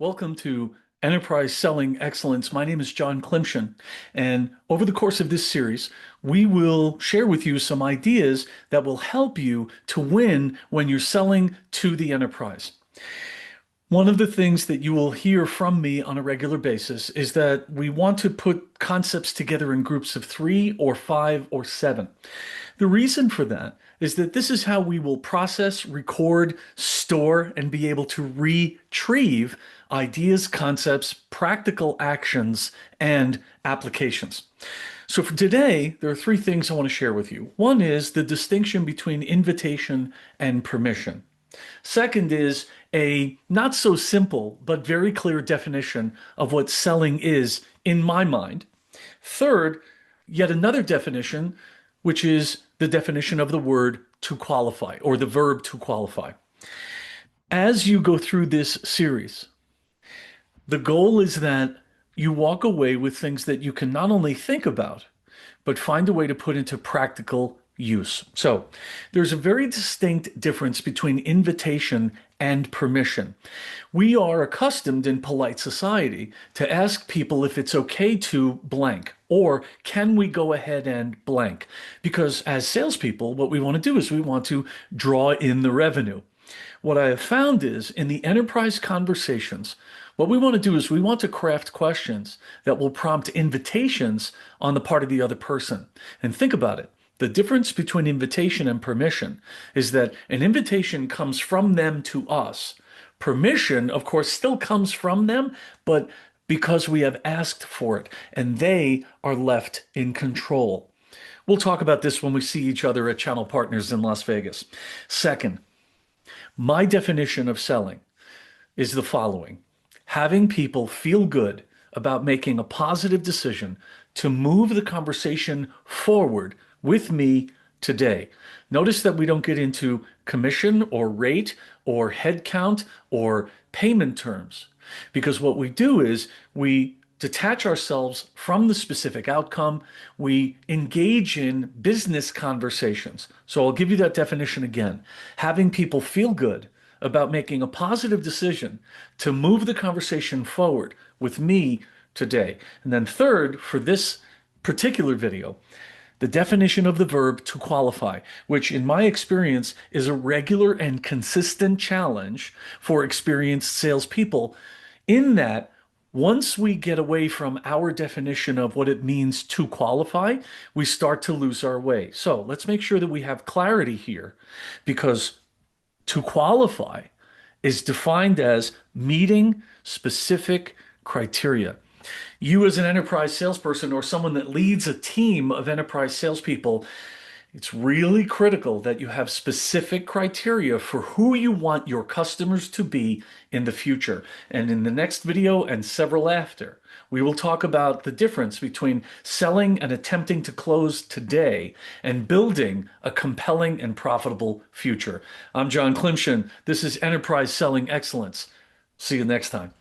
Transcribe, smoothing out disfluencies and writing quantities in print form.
Welcome to Enterprise Selling Excellence. My name is John Klymshyn, and over the course of this series, we will share with you some ideas that will help you to win when you're selling to the enterprise. One of the things that you will hear from me on a regular basis is that we want to put concepts together in groups of 3 or 5 or 7. The reason for that is that this is how we will process, record, store, and be able to retrieve ideas, concepts, practical actions, and applications. So for today, there are 3 things I want to share with you. One is the distinction between invitation and permission. Second is a not so simple but very clear definition of what selling is in my mind. Third, yet another definition, which is the definition of the word to qualify or the verb to qualify. As you go through this series, the goal is that you walk away with things that you can not only think about, but find a way to put into practical use. So there's a very distinct difference between invitation and permission. We are accustomed in polite society to ask people if it's okay to blank, or can we go ahead and blank? Because as salespeople, what we want to do is we want to draw in the revenue. What I have found is in the enterprise conversations, what we want to do is we want to craft questions that will prompt invitations on the part of the other person. And think about it. The difference between invitation and permission is that an invitation comes from them to us. Permission, of course, still comes from them, but because we have asked for it, and they are left in control. We'll talk about this when we see each other at Channel Partners in Las Vegas. Second, my definition of selling is the following: having people feel good about making a positive decision to move the conversation forward with me today. Notice that we don't get into commission or rate or head count or payment terms, because what we do is we detach ourselves from the specific outcome. We engage in business conversations. So I'll give you that definition again. Having people feel good about making a positive decision to move the conversation forward with me today. And then third, for this particular video, the definition of the verb to qualify, which in my experience is a regular and consistent challenge for experienced salespeople, in that once we get away from our definition of what it means to qualify, we start to lose our way. So let's make sure that we have clarity here, because to qualify is defined as meeting specific criteria. You as an enterprise salesperson or someone that leads a team of enterprise salespeople, it's really critical that you have specific criteria for who you want your customers to be in the future. And in the next video and several after, we will talk about the difference between selling and attempting to close today and building a compelling and profitable future. I'm John Klymshyn. This is Enterprise Selling Excellence. See you next time.